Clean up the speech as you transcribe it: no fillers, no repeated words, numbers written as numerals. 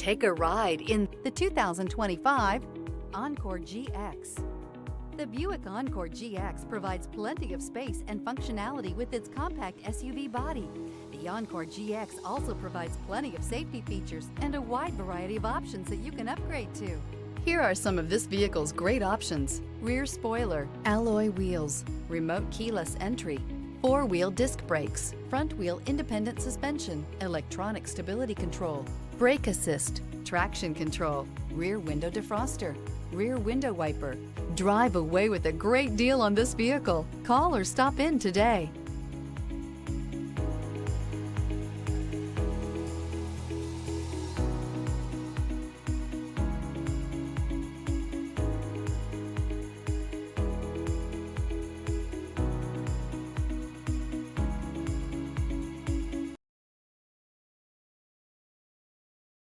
Take a ride in the 2025 Encore GX. The Buick Encore GX provides plenty of space and functionality with its compact SUV body. The Encore GX also provides plenty of safety features and a wide variety of options that you can upgrade to. Here are some of this vehicle's great options: rear spoiler, alloy wheels, remote keyless entry, four-wheel disc brakes, front-wheel independent suspension, electronic stability control, brake assist, traction control, rear window defroster, rear window wiper. Drive away with a great deal on this vehicle. Call or stop in today.